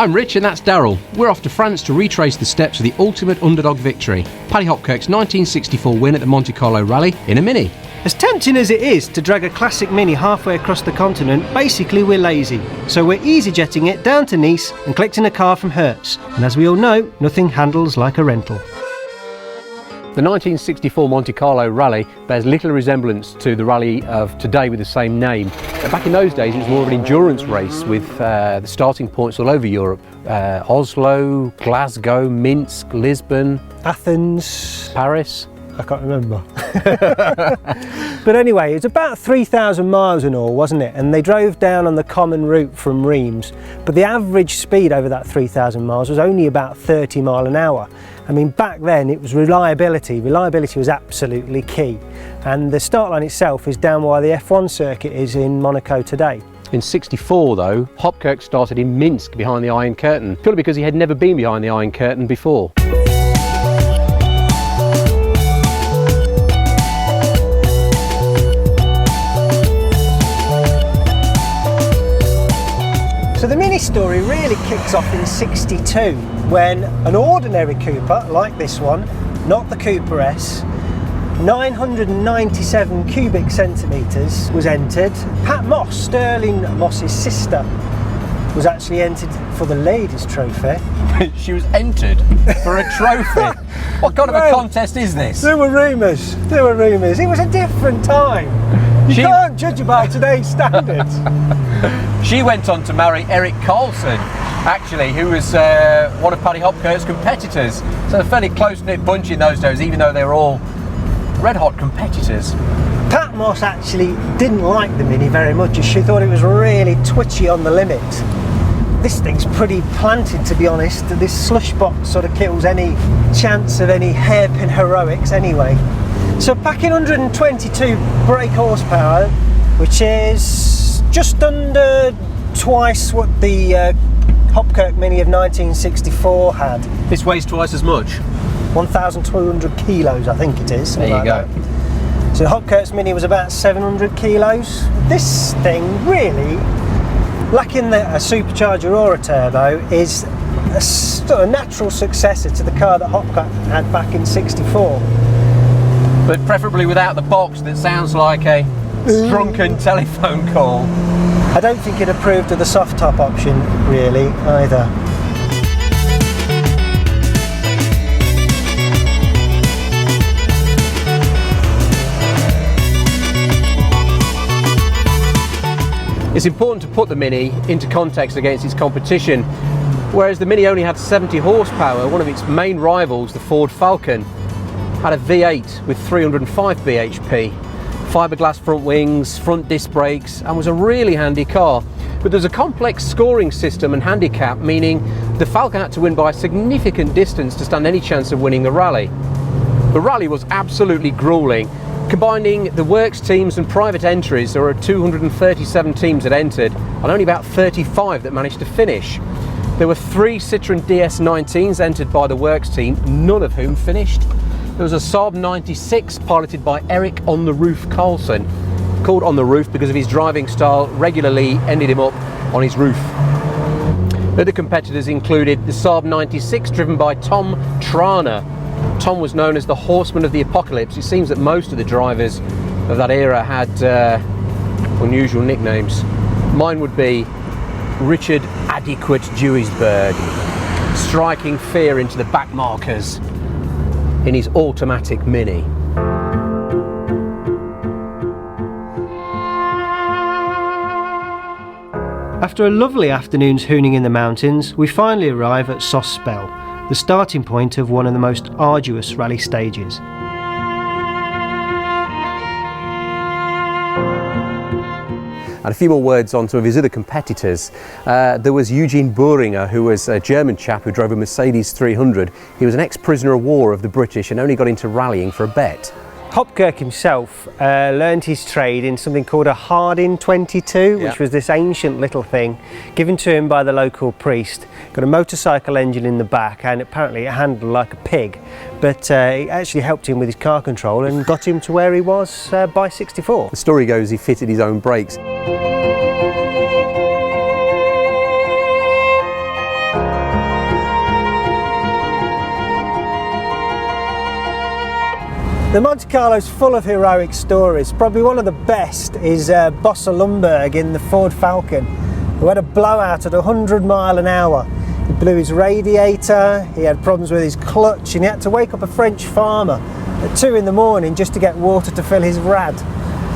I'm Rich and that's Daryl. We're off to France to retrace the steps of the ultimate underdog victory, Paddy Hopkirk's 1964 win at the Monte Carlo Rally in a Mini. As tempting as it is to drag a classic Mini halfway across the continent, basically we're lazy. So we're easy jetting it down to Nice and collecting a car from Hertz. And as we all know, nothing handles like a rental. The 1964 Monte Carlo Rally bears little resemblance to the rally of today with the same name. Back in those days it was more of an endurance race with the starting points all over Europe. Oslo, Glasgow, Minsk, Lisbon, Athens, Paris. I can't remember. But anyway, it's about 3,000 miles in all, wasn't it? And they drove down on the common route from Reims, but the average speed over that 3,000 miles was only about 30 miles an hour. I mean, back then it was reliability. Reliability was absolutely key. And the start line itself is down where the F1 circuit is in Monaco today. In '64 though, Hopkirk started in Minsk behind the Iron Curtain, purely because he had never been behind the Iron Curtain before. So the Mini story really kicks off in '62 when an ordinary Cooper, like this one, not the Cooper S, 997 cubic centimetres was entered. Pat Moss, Sterling Moss's sister, was actually entered for the ladies' trophy. She was entered for a trophy? What kind of a contest is this? There were rumours, It was a different time. You can't judge by today's standards. She went on to marry Eric Carlson, actually, who was one of Paddy Hopkirk's competitors. So a fairly close-knit bunch in those days, even though they were all red-hot competitors. Pat Moss actually didn't like the Mini very much, as she thought it was really twitchy on the limit. This thing's pretty planted, to be honest. This slush box sort of kills any chance of any hairpin heroics anyway. So packing 122 brake horsepower, which is just under twice what the Hopkirk Mini of 1964 had. This weighs twice as much? 1,200 kilos, I think it is. There you go. So Hopkirk's Mini was about 700 kilos. This thing really, lacking a supercharger or a turbo, is a natural successor to the car that Hopkirk had back in '64. But preferably without the box that sounds like a drunken telephone call. I don't think it approved of the soft top option really either. It's important to put the Mini into context against its competition. Whereas the Mini only had 70 horsepower, one of its main rivals, the Ford Falcon, had a V8 with 305 bhp, fiberglass front wings, front disc brakes, and was a really handy car. But there's a complex scoring system and handicap, meaning the Falcon had to win by a significant distance to stand any chance of winning the rally. The rally was absolutely gruelling. Combining the works teams and private entries, there were 237 teams that entered and only about 35 that managed to finish. There were 3 Citroën DS19s entered by the works team, none of whom finished. There was a Saab 96 piloted by Eric On the Roof Carlson, called On the Roof because of his driving style, regularly ended him up on his roof. Other competitors included the Saab 96 driven by Tom Trana. Tom was known as the Horseman of the Apocalypse. It seems that most of the drivers of that era had unusual nicknames. Mine would be Richard Adequate Duisberg, striking fear into the back markers in his automatic Mini. After a lovely afternoon's hooning in the mountains, we finally arrive at Softspell, the starting point of one of the most arduous rally stages. And a few more words on some of his other competitors. There was Eugene Boehringer, who was a German chap who drove a Mercedes 300. He was an ex-prisoner of war of the British and only got into rallying for a bet. Hopkirk himself learned his trade in something called a Hardin 22, which was this ancient little thing given to him by the local priest. Got a motorcycle engine in the back and apparently it handled like a pig, but it actually helped him with his car control and got him to where he was by '64. The story goes he fitted his own brakes. The Monte Carlo's full of heroic stories. Probably one of the best is Bosse Lundberg in the Ford Falcon, who had a blowout at 100 miles an hour. He blew his radiator, he had problems with his clutch, and he had to wake up a French farmer at 2 in the morning just to get water to fill his rad.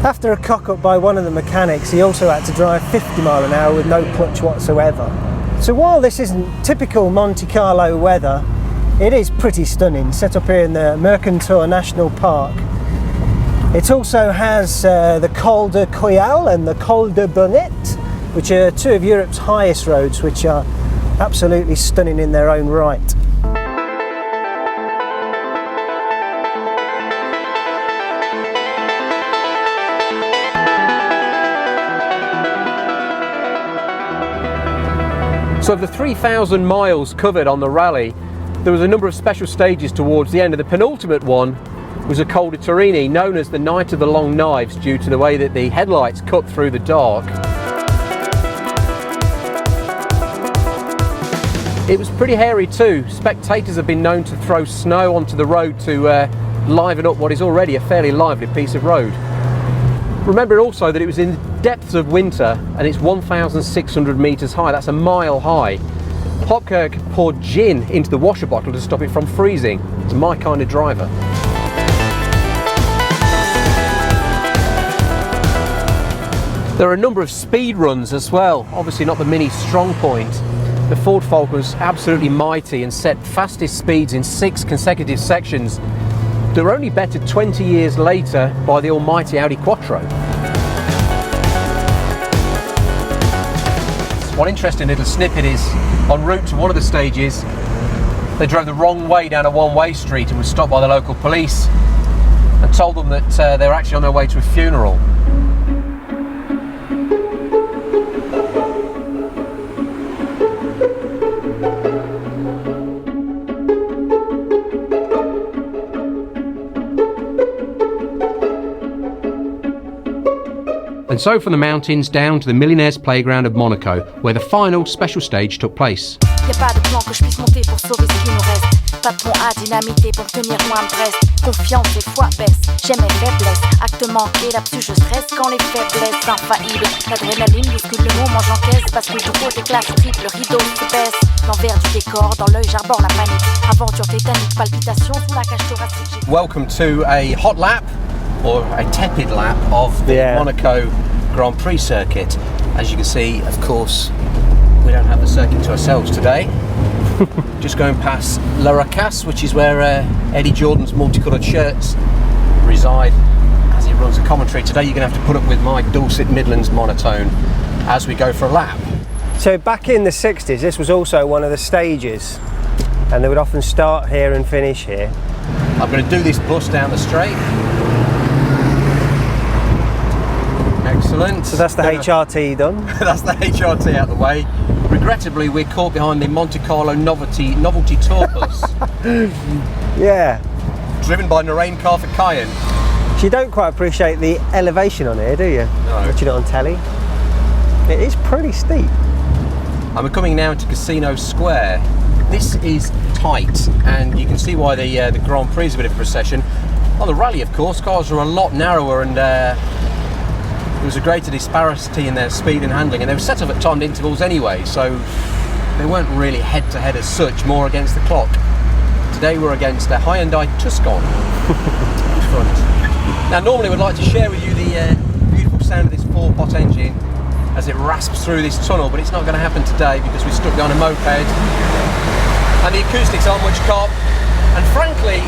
After a cock-up by one of the mechanics, he also had to drive 50 miles an hour with no clutch whatsoever. So while this isn't typical Monte Carlo weather, it is pretty stunning, set up here in the Mercantour National Park. It also has the Col de Coyal and the Col de Bonnet, which are two of Europe's highest roads, which are absolutely stunning in their own right. So of the 3,000 miles covered on the rally, there was a number of special stages towards the end, and the penultimate one was a Col de Torini, known as the Night of the Long Knives due to the way that the headlights cut through the dark. It was pretty hairy too. Spectators have been known to throw snow onto the road to liven up what is already a fairly lively piece of road. Remember also that it was in the depths of winter and it's 1,600 metres high, that's a mile high. Hopkirk poured gin into the washer bottle to stop it from freezing. It's my kind of driver. There are a number of speed runs as well, obviously not the Mini's strong point. The Ford Falcon was absolutely mighty and set fastest speeds in 6 consecutive sections that were only bettered 20 years later by the almighty Audi Quattro. One interesting little snippet is en route to one of the stages, they drove the wrong way down a one-way street and were stopped by the local police and told them that they were actually on their way to a funeral. And so from the mountains down to the millionaire's playground of Monaco, where the final special stage took place. Y'a pas de plan que je puisse monter pour sauver ce qui nous reste. Pas de pont à dynamiter pour tenir loin de Brest. Confiance et foi baisse, j'aime mes faiblesses. Acte manqué, là-dessus je stresse quand les faiblesses infaillibles. L'adrénaline bouscule le mot, mange en caisse. Bascule du côté classe triple, le rideau se baisse. L'envers du décor, dans l'œil j'arbore la panique. Aventure tétanique, palpitation sous la cage thoracique. Welcome to a hot lap, or a tepid lap, of the Monaco Grand Prix circuit. As you can see, of course, we don't have the circuit to ourselves today. Just going past La Racasse, which is where Eddie Jordan's multicoloured shirts reside as he runs a commentary. Today you're going to have to put up with my dulcet Midlands monotone as we go for a lap. So back in the 60s, this was also one of the stages, and they would often start here and finish here. I'm going to do this bus down the straight. Excellent. So that's the HRT done. That's the HRT out the way. Regrettably, we're caught behind the Monte Carlo novelty tour bus. Yeah. Driven by Narain Karthikeyan. So you don't quite appreciate the elevation on here, do you? No. Watching it on telly. It is pretty steep. I'm coming now to Casino Square. This is tight, and you can see why the Grand Prix is a bit of a procession. On the rally, of course, cars are a lot narrower, and there was a greater disparity in their speed and handling, and they were set up at timed intervals anyway, so they weren't really head-to-head as such, more against the clock. Today we're against a Hyundai Tucson in front. Now normally we'd like to share with you the beautiful sound of this 4-pot engine as it rasps through this tunnel, but it's not going to happen today because we're stuck behind a moped and the acoustics aren't much cop, and frankly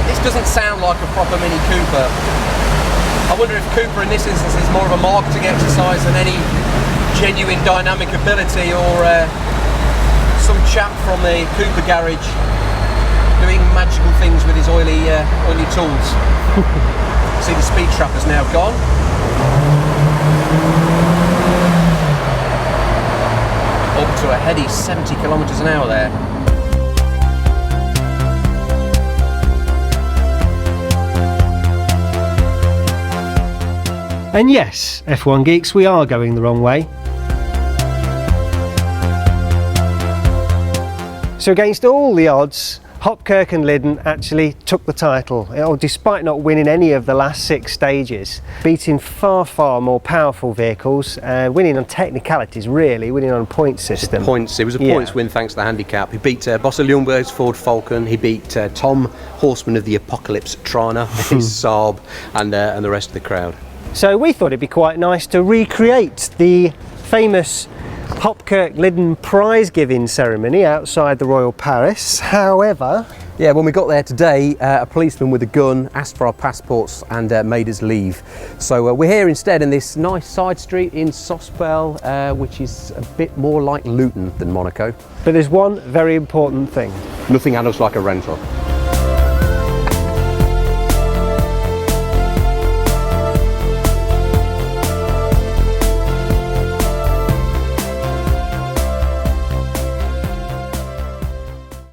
this doesn't sound like a proper Mini Cooper. I wonder if Cooper in this instance is more of a marketing exercise than any genuine dynamic ability, or some chap from the Cooper garage doing magical things with his oily tools. See, the speed trap has now gone. Up to a heady 70 kilometres an hour there. And yes, F1 geeks, we are going the wrong way. So against all the odds, Hopkirk and Liddon actually took the title, despite not winning any of the last 6 stages, beating far more powerful vehicles, winning on technicalities really, winning on a point system. Points. It was a points win thanks to the handicap. He beat Bosse Ljungberg's Ford Falcon. He beat Tom, horseman of the Apocalypse Trana, his Saab, and the rest of the crowd. So we thought it'd be quite nice to recreate the famous Hopkirk-Liddon prize giving ceremony outside the Royal Palace. However, yeah, when we got there today, a policeman with a gun asked for our passports and made us leave. So we're here instead in this nice side street in Softspell, which is a bit more like Luton than Monaco. but there's one very important thing. Nothing handles like a rental.